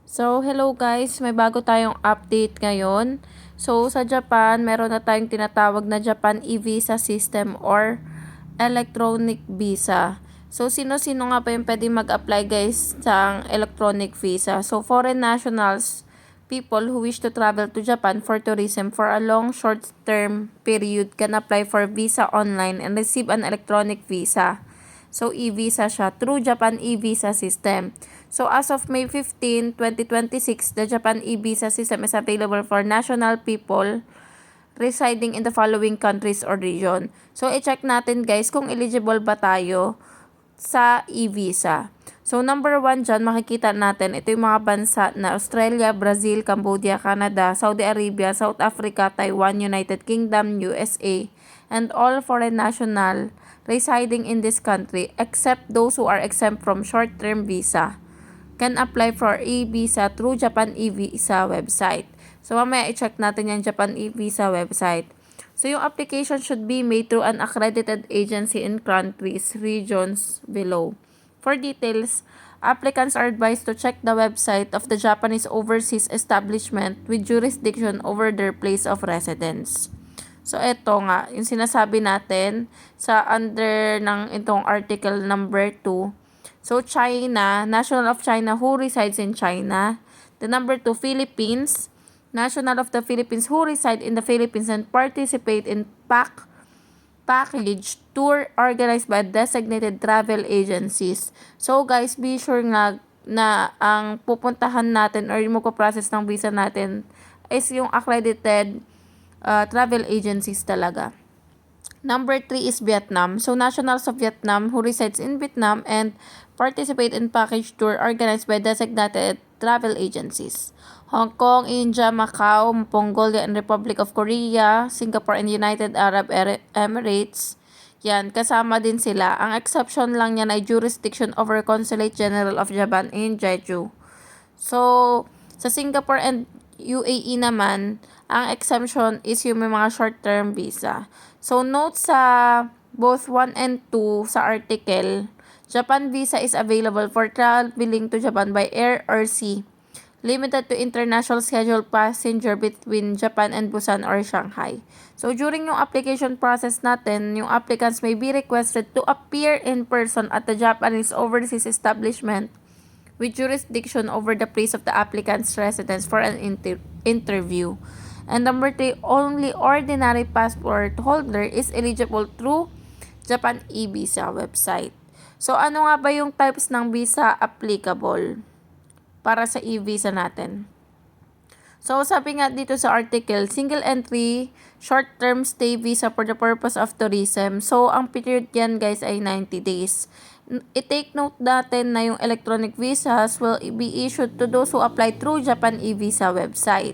So, hello guys, may bago tayong update ngayon. So, sa Japan, meron na tayong tinatawag na Japan e-visa system or electronic visa. So, sino-sino nga ba yung pwede mag-apply guys sa electronic visa? So, foreign nationals, people who wish to travel to Japan for tourism for a long short-term period can apply for visa online and receive an electronic visa. So, e-visa siya through Japan e-visa system. So, as of May 15, 2026, the Japan e-visa system is available for national people residing in the following countries or region. So, i-check natin guys kung eligible ba tayo sa e-visa. So, number 1 dyan, makikita natin, ito yung mga bansa na Australia, Brazil, Cambodia, Canada, Saudi Arabia, South Africa, Taiwan, United Kingdom, USA, and all foreign national residing in this country except those who are exempt from short-term visa can apply for e-visa through Japan e-visa website. So, mamaya i-check natin yung Japan e-visa website. So, yung application should be made through an accredited agency in countries, regions below. For details, applicants are advised to check the website of the Japanese overseas establishment with jurisdiction over their place of residence. So, eto nga, yung sinasabi natin sa under ng itong article number 2. So, China, national of China who resides in China. The number 2, Philippines, national of the Philippines who reside in the Philippines and participate in package tour organized by designated travel agencies. So, guys, be sure nga na ang pupuntahan natin or yung magpo-process ng visa natin is yung accredited travel agencies talaga. Number 3 is Vietnam. So, nationals of Vietnam who resides in Vietnam and participate in package tour organized by designated travel agencies. Hong Kong, India, Macau, Mongolia, and Republic of Korea, Singapore, and United Arab Emirates. Yan, kasama din sila. Ang exception lang yan ay jurisdiction over Consulate General of Japan in Jeju. So, sa Singapore and UAE naman, ang exemption is yung may mga short-term visa. So, note sa both 1 and 2 sa article, Japan visa is available for traveling to Japan by air or sea, limited to international scheduled passenger between Japan and Busan or Shanghai. So, during yung application process natin, yung applicants may be requested to appear in person at the Japanese overseas establishment with jurisdiction over the place of the applicant's residence for an interview. And number 3, only ordinary passport holder is eligible through Japan e-visa website. So, ano nga ba yung types ng visa applicable para sa e-visa natin? So, sabi nga dito sa article, single entry, short-term stay visa for the purpose of tourism. So, ang period yan guys ay 90 days. I-take note natin na yung electronic visas will be issued to those who apply through Japan e-visa website.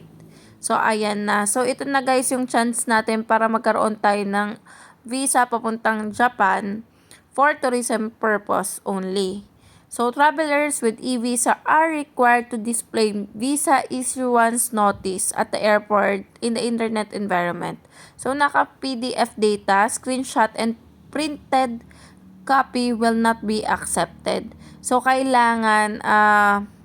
So, ayan na. So, ito na guys yung chance natin para magkaroon tayo ng visa papuntang Japan for tourism purpose only. So, travelers with e-visa are required to display visa issuance notice at the airport in the internet environment. So, naka-PDF data, screenshot, and printed copy will not be accepted. So, kailangan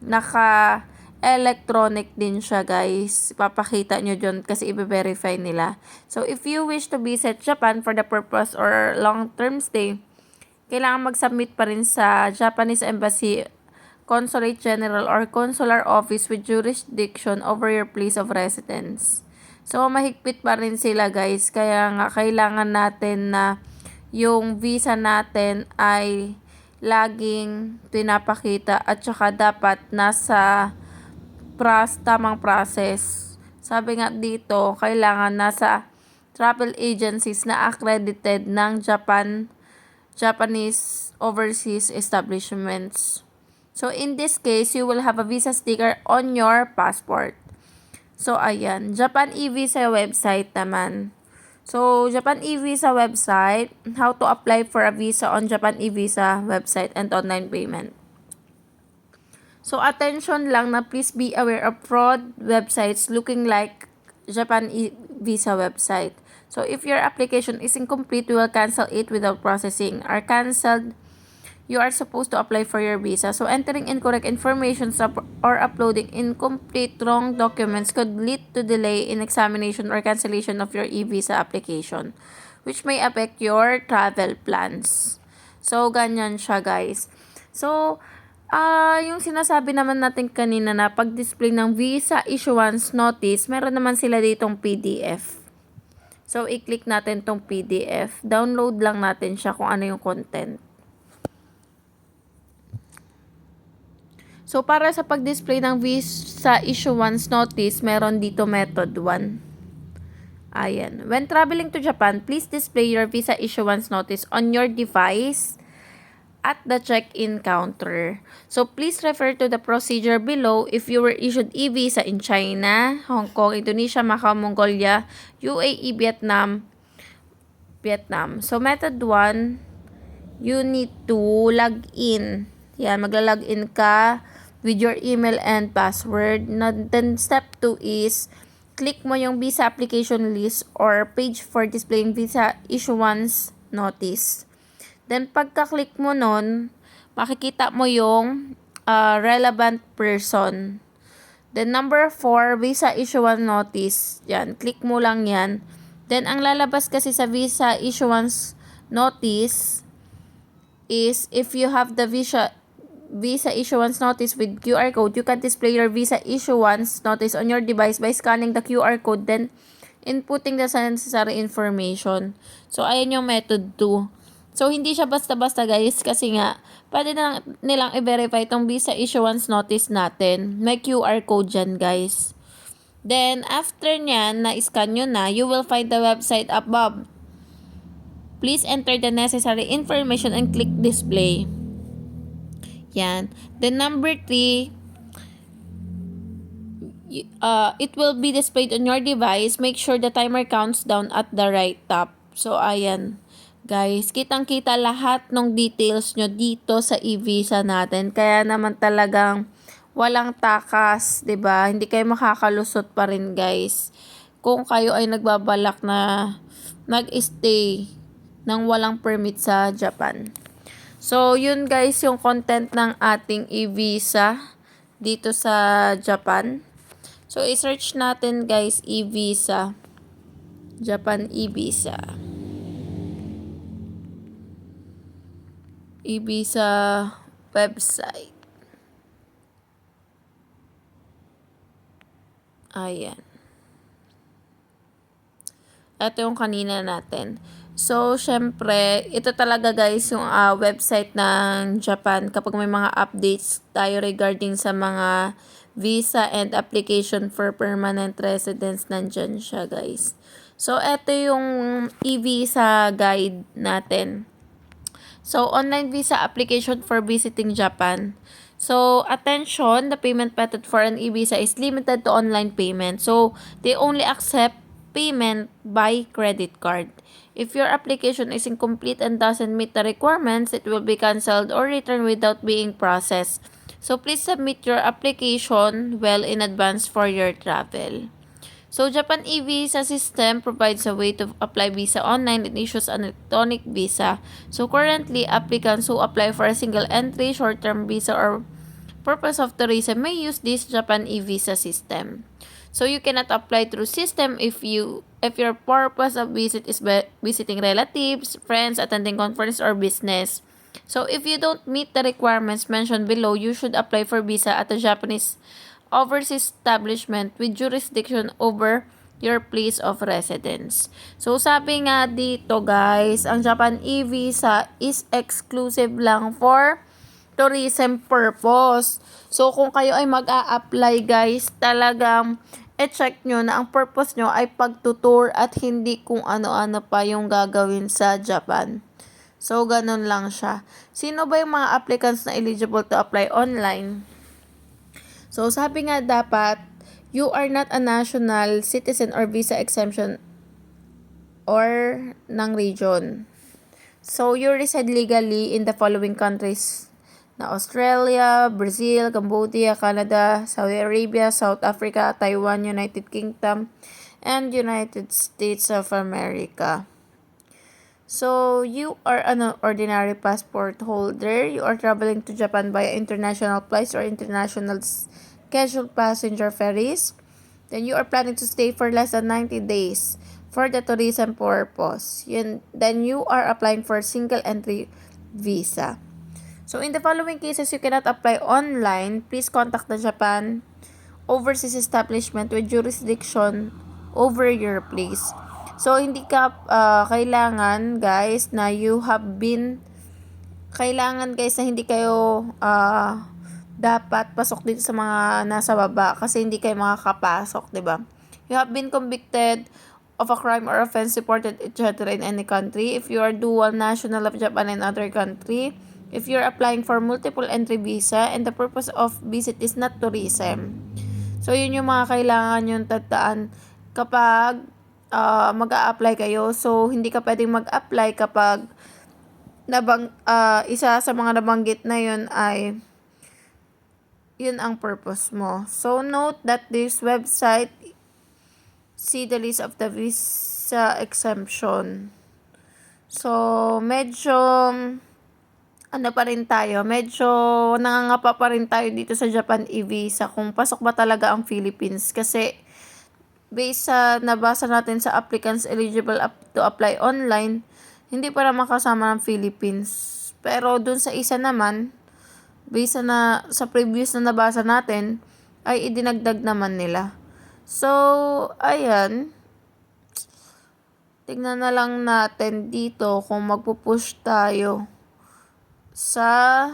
naka-electronic din siya guys. Papakita nyo dyan kasi i-verify nila. So, if you wish to visit Japan for the purpose or long-term stay, kailangan mag-submit pa rin sa Japanese Embassy, Consulate General, or Consular Office with jurisdiction over your place of residence. So, mahigpit pa rin sila guys. Kaya nga, kailangan natin na yung visa natin ay laging pinapakita at saka dapat nasa tamang process. Sabi nga dito, kailangan nasa travel agencies na accredited ng Japanese overseas establishments. So, in this case, you will have a visa sticker on your passport. So, ayan. Japan e-visa website naman. So, Japan e-visa website, how to apply for a visa on Japan e-visa website and online payment. So, attention lang na please be aware of fraud websites looking like Japan e-visa website. So, if your application is incomplete, we will cancel it without processing. Or canceled you are supposed to apply for your visa. So entering incorrect information or uploading incomplete wrong documents could lead to delay in examination or cancellation of your e-visa application, which may affect your travel plans. So ganyan siya, guys. So yung sinasabi naman natin kanina na pag-display ng visa issuance notice, meron naman sila ditong PDF. So, i-click natin tong PDF. Download lang natin siya kung ano yung content. So, para sa pag-display ng visa issuance notice, meron dito method 1. Ayan. When traveling to Japan, please display your visa issuance notice on your device at the check-in counter. So, please refer to the procedure below if you were issued e-visa in China, Hong Kong, Indonesia, Macau, Mongolia, UAE, Vietnam. So, method 1, you need to log in. Yan, magla-log in ka with your email and password. Then, step 2 is, click mo yung visa application list or page for displaying visa issuance notice. Then, pagka-click mo nun, makikita mo yung relevant person. Then, number 4, visa issuance notice. Yan, click mo lang yan. Then, ang lalabas kasi sa visa issuance notice is if you have the visa issuance notice with QR code, you can display your visa issuance notice on your device by scanning the QR code, then inputting the necessary information. So, ayan yung method 2. So, hindi siya basta-basta, guys, kasi nga, pwede na nilang i-verify itong visa issuance notice natin. May QR code dyan, guys. Then, after nyan, na-scan nyo na, you will find the website above. Please enter the necessary information and click display. Yan. Then, number 3, it will be displayed on your device. Make sure the timer counts down at the right top. So, ayan. Guys, kitang-kita lahat ng details nyo dito sa e-visa natin. Kaya naman talagang walang takas, 'di ba? Hindi kayo makakalusot pa rin, guys. Kung kayo ay nagbabalak na mag-stay ng walang permit sa Japan. So, yun guys, yung content ng ating e-visa dito sa Japan. So, i-search natin, guys, e-visa. Japan e-visa. e-visa website. Ayan. Ito yung kanina natin. So, syempre, ito talaga guys yung website ng Japan kapag may mga updates tayo regarding sa mga visa and application for permanent residence, nandyan siya, guys. So, ito yung e-visa guide natin. So, online visa application for visiting Japan. So, attention, the payment method for an e-visa is limited to online payment. So, they only accept payment by credit card. If your application is incomplete and doesn't meet the requirements, it will be canceled or returned without being processed. So, please submit your application well in advance for your travel. So, Japan e-visa system provides a way to apply visa online and issues an electronic visa. So, currently, applicants who apply for a single entry, short-term visa, or purpose of tourism may use this Japan e-visa system. So, you cannot apply through system if your purpose of visit is visiting relatives, friends, attending conference, or business. So, if you don't meet the requirements mentioned below, you should apply for visa at a Japanese overseas establishment with jurisdiction over your place of residence. So, sabi nga dito guys, ang Japan e-visa is exclusive lang for tourism purpose. So, kung kayo ay mag-a-apply guys, talagang check nyo na ang purpose nyo ay pagtutour at hindi kung ano-ano pa yung gagawin sa Japan. So, ganun lang siya. Sino ba yung mga applicants na eligible to apply online? So, sabi nga dapat, you are not a national, citizen, or visa exemption or ng region. So, you reside legally in the following countries na Australia, Brazil, Cambodia, Canada, Saudi Arabia, South Africa, Taiwan, United Kingdom, and United States of America. So, you are an ordinary passport holder. You are traveling to Japan via international flights or international scheduled passenger ferries. Then, you are planning to stay for less than 90 days for the tourism purpose. Then, you are applying for single entry visa. So, in the following cases, you cannot apply online. Please contact the Japan overseas establishment with jurisdiction over your place. So, hindi ka kailangan guys na kailangan guys na hindi kayo dapat pasok dito sa mga nasa baba kasi hindi kayo makakapasok, di ba? You have been convicted of a crime or offense reported etc. in any country. If you are dual national of Japan and other country, if you're applying for multiple entry visa and the purpose of visit is not tourism. So, yun yung mga kailangan yung tandaan kapag mag-a-apply kayo. So, hindi ka pwedeng mag-apply kapag isa sa mga nabanggit na yun ay yun ang purpose mo. So, note that this website, see the list of the visa exemption. So, medyo pa rin tayo, medyo nangangapa pa rin tayo dito sa Japan e-visa kung pasok ba talaga ang Philippines kasi based sa nabasa natin sa applicants eligible to apply online, hindi pa naman kasama ng Philippines. Pero dun sa isa naman, based sa previous na nabasa natin, ay idinagdag naman nila. So, ayan. Tignan na lang natin dito kung magpupush tayo sa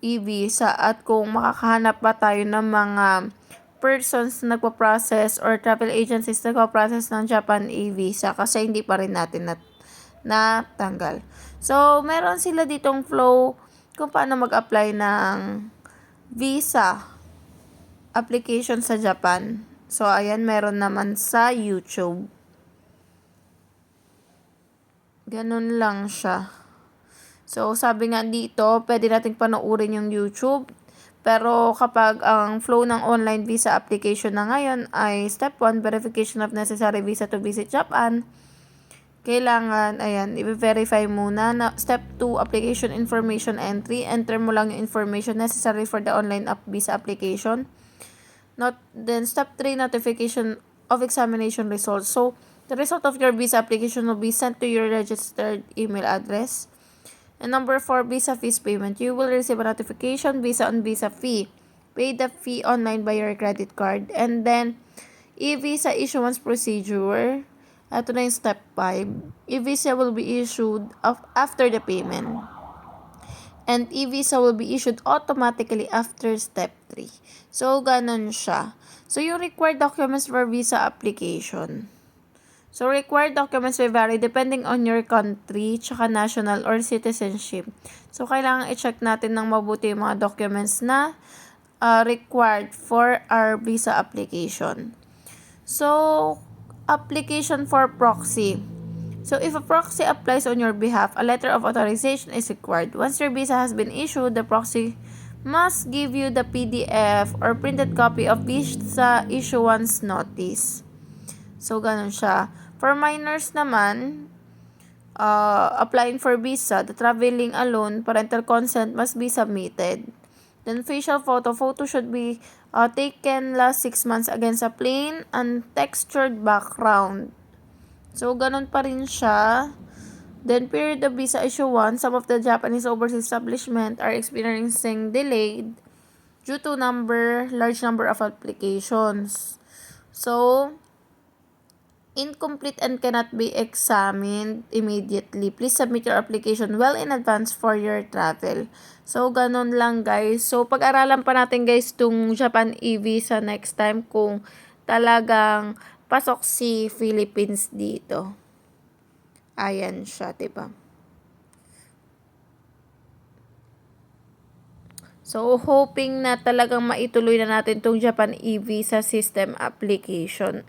e-visa at kung makakahanap pa tayo ng mga persons na nagpa-process or travel agencies na nagpa-process ng Japan e-visa kasi hindi pa rin natin natanggal. So, meron sila ditong flow kung paano mag-apply ng visa application sa Japan. So, ayan, meron naman sa YouTube. Ganun lang siya. So, sabi nga dito, pwede nating panoorin yung YouTube. Pero kapag ang flow ng online visa application na ngayon ay step 1, verification of necessary visa to visit Japan, kailangan, ayan, i-verify muna na step 2, application information entry. Enter mo lang yung information necessary for the online visa application. Then, step 3, notification of examination results. So, the result of your visa application will be sent to your registered email address. And number 4, visa fees payment. You will receive a notification, visa on visa fee. Pay the fee online by your credit card. And then, e-visa issuance procedure. Ito na yung step 5. E-visa will be issued after the payment. And e-visa will be issued automatically after step 3. So, ganun siya. So, yung required documents for visa application. So, required documents may vary depending on your country, tsaka national or citizenship. So, kailangan i-check natin ng mabuti yung mga documents na required for our visa application. So, application for proxy. So, if a proxy applies on your behalf, a letter of authorization is required. Once your visa has been issued, the proxy must give you the PDF or printed copy of visa issuance notice. So, ganun siya. For minors naman, applying for visa, the traveling alone, parental consent must be submitted. Then, facial photo should be taken last 6 months against a plain and textured background. So, ganun pa rin siya. Then, period of visa issuance, some of the Japanese overseas establishment are experiencing delayed due to large number of applications. So, incomplete and cannot be examined immediately. Please submit your application well in advance for your travel. So, ganun lang guys. So, pag-aralan pa natin guys itong Japan e-visa next time kung talagang pasok si Philippines dito. Ayan siya, diba? So, hoping na talagang maituloy na natin itong Japan e-visa system application.